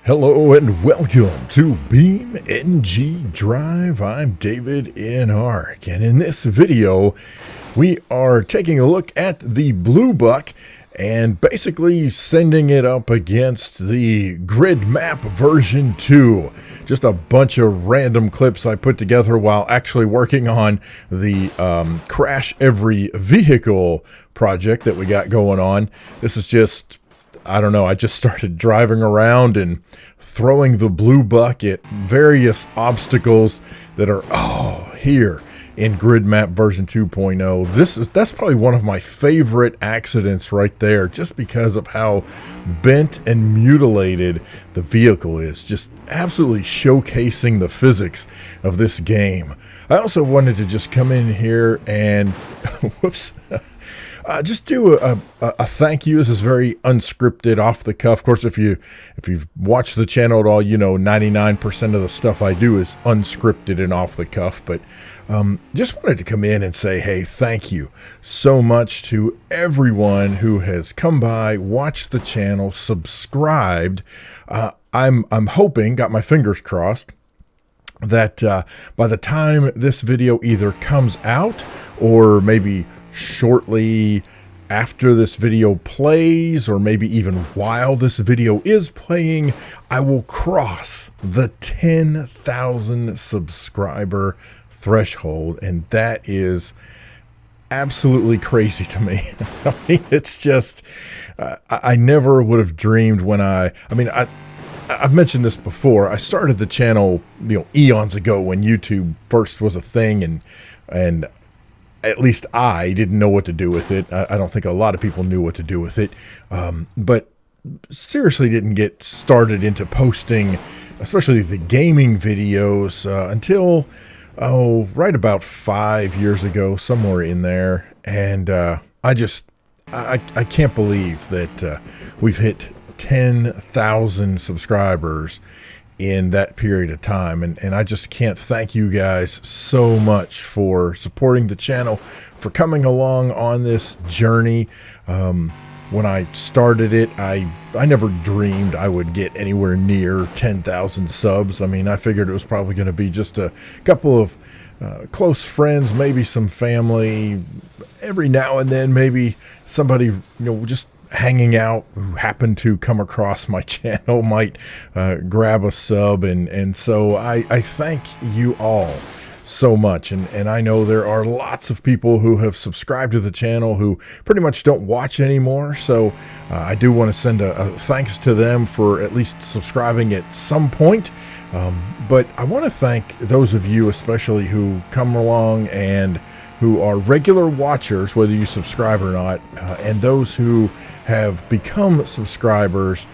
Hello and welcome to BeamNG Drive. I'm davidinark, and in this video we are taking a look at the Bluebuck and basically sending it up against the grid map version 2. Just a bunch of random clips I put together while actually working on the crash every vehicle project that we got going on. This is just, I don't know, I just started driving around and throwing the Bluebuck at various obstacles that are here in grid map version 2.0. That's probably one of my favorite accidents right there, just because of how bent and mutilated the vehicle is, just absolutely showcasing the physics of this game. I also wanted to just come in here and whoops, just do a thank you. This is very unscripted, off the cuff. Of course, if you've watched the channel at all, you know 99% of the stuff I do is unscripted and off the cuff. But just wanted to come in and say, hey, thank you so much to everyone who has come by, watched the channel, subscribed. I'm hoping, got my fingers crossed, that by the time this video either comes out or maybe shortly after this video plays, or maybe even while this video is playing, I will cross the 10,000 subscriber threshold, and that is absolutely crazy to me. I mean, it's just I never would have dreamed when I've mentioned this before. I started the channel, eons ago when YouTube first was a thing, and at least I didn't know what to do with it. I don't think a lot of people knew what to do with it, but seriously didn't get started into posting, especially the gaming videos, until, right about 5 years ago, somewhere in there. And I can't believe that we've hit 10,000 subscribers in that period of time, and I just can't thank you guys so much for supporting the channel, for coming along on this journey. When I started it, I never dreamed I would get anywhere near 10,000 subs. I mean, I figured it was probably going to be just a couple of close friends, maybe some family, every now and then maybe somebody, just hanging out who happened to come across my channel might grab a sub, and so I thank you all so much, and I know there are lots of people who have subscribed to the channel who pretty much don't watch anymore, so I do want to send a thanks to them for at least subscribing at some point. But I want to thank those of you especially who come along and who are regular watchers, whether you subscribe or not, and those who have become subscribers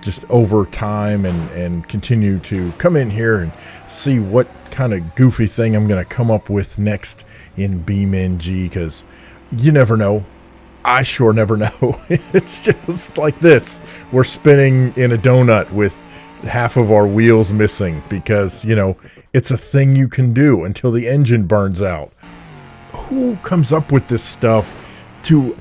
just over time and continue to come in here and see what kind of goofy thing I'm going to come up with next in BeamNG, because you never know. I sure never know. It's just like this. We're spinning in a donut with half of our wheels missing because, it's a thing you can do until the engine burns out. Who comes up with this stuff? To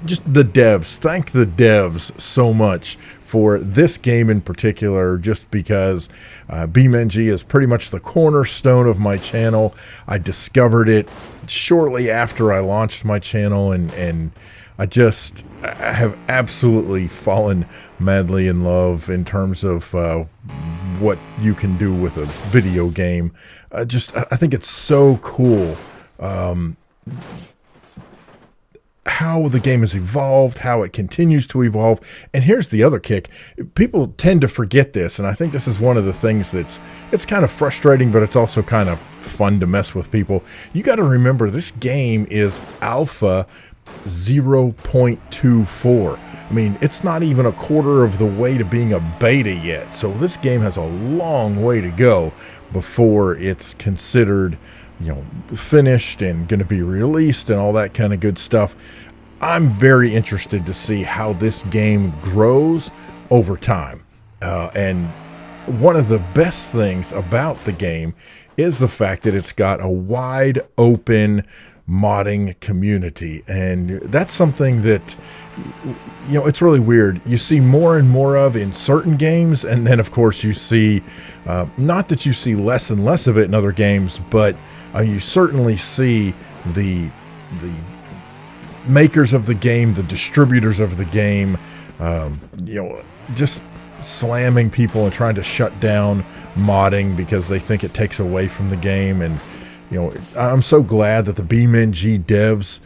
just the devs. Thank the devs so much for this game in particular, just because BeamNG is pretty much the cornerstone of my channel. I discovered it shortly after I launched my channel, and I have absolutely fallen madly in love in terms of what you can do with a video game. I think it's so cool how the game has evolved, how it continues to evolve. And here's the other kick. People tend to forget this, and I think this is one of the things it's kind of frustrating, but it's also kind of fun to mess with people. You got to remember, this game is alpha 0.24. I mean, it's not even a quarter of the way to being a beta yet. So this game has a long way to go before it's considered finished and going to be released and all that kind of good stuff. I'm very interested to see how this game grows over time. And one of the best things about the game is the fact that it's got a wide open modding community, and that's something that you know, it's really weird. You see more and more of in certain games, and then of course you see, not that you see less and less of it in other games, but you certainly see the makers of the game, the distributors of the game, you know, just slamming people and trying to shut down modding because they think it takes away from the game. And you know, I'm so glad that the BeamNG devs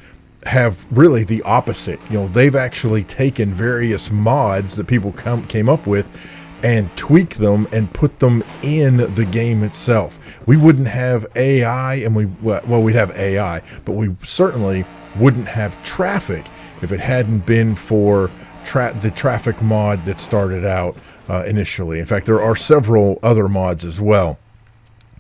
have really the opposite. You know, they've actually taken various mods that people came up with and tweak them and put them in the game itself. We wouldn't have AI, and we'd have AI, but we certainly wouldn't have traffic if it hadn't been for the traffic mod that started out initially. In fact, there are several other mods as well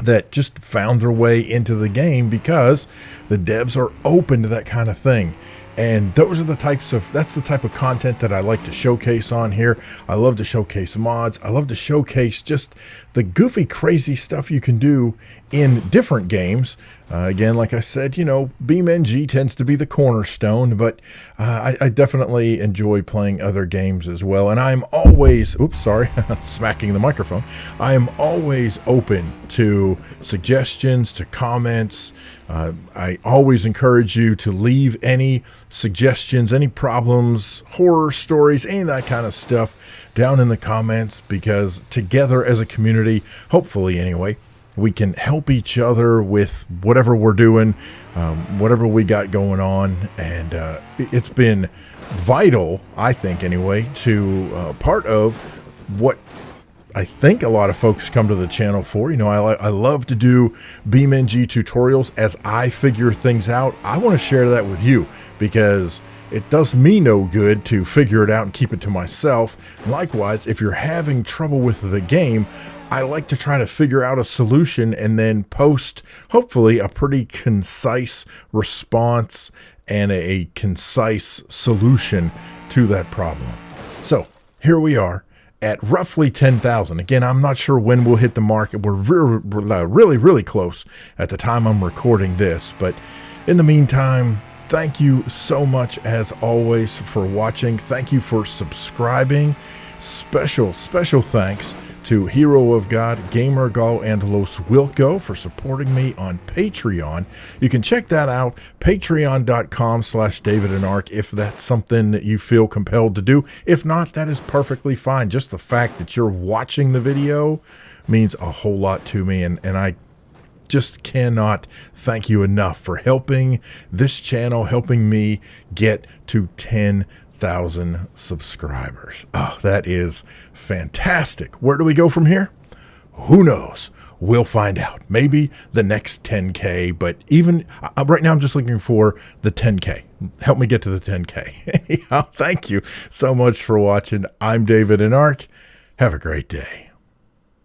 that just found their way into the game because the devs are open to that kind of thing. And those are that's the type of content that I like to showcase on here. I love to showcase mods. I love to showcase just the goofy, crazy stuff you can do in different games. Again, like I said, you know, BeamNG tends to be the cornerstone, but I definitely enjoy playing other games as well. And I'm always, oops, sorry, smacking the microphone. I am always open to suggestions, to comments. I always encourage you to leave any suggestions, any problems, horror stories, any of that kind of stuff down in the comments, because together as a community, hopefully anyway, we can help each other with whatever we're doing, whatever we got going on. And it's been vital, I think anyway, to part of what I think a lot of folks come to the channel for. You know, I love to do BeamNG tutorials as I figure things out. I want to share that with you because it does me no good to figure it out and keep it to myself. Likewise, if you're having trouble with the game, I like to try to figure out a solution and then post, hopefully, a pretty concise response and a concise solution to that problem. So here we are at roughly 10,000. Again, I'm not sure when we'll hit the mark. We're really close at the time I'm recording this. But in the meantime, thank you so much as always for watching. Thank you for subscribing. Special thanks to Hero of God, GamerGull, and LosWilko for supporting me on Patreon. You can check that out, patreon.com/davidinark, if that's something that you feel compelled to do. If not, that is perfectly fine. Just the fact that you're watching the video means a whole lot to me, and I just cannot thank you enough for helping this channel, helping me get to 10,000 subscribers. Oh, that is fantastic. Where do we go from here? Who knows? We'll find out. Maybe the next 10K, but even right now I'm just looking for the 10K. Help me get to the 10K. Anyhow, thank you so much for watching. I'm davidinark. Have a great day.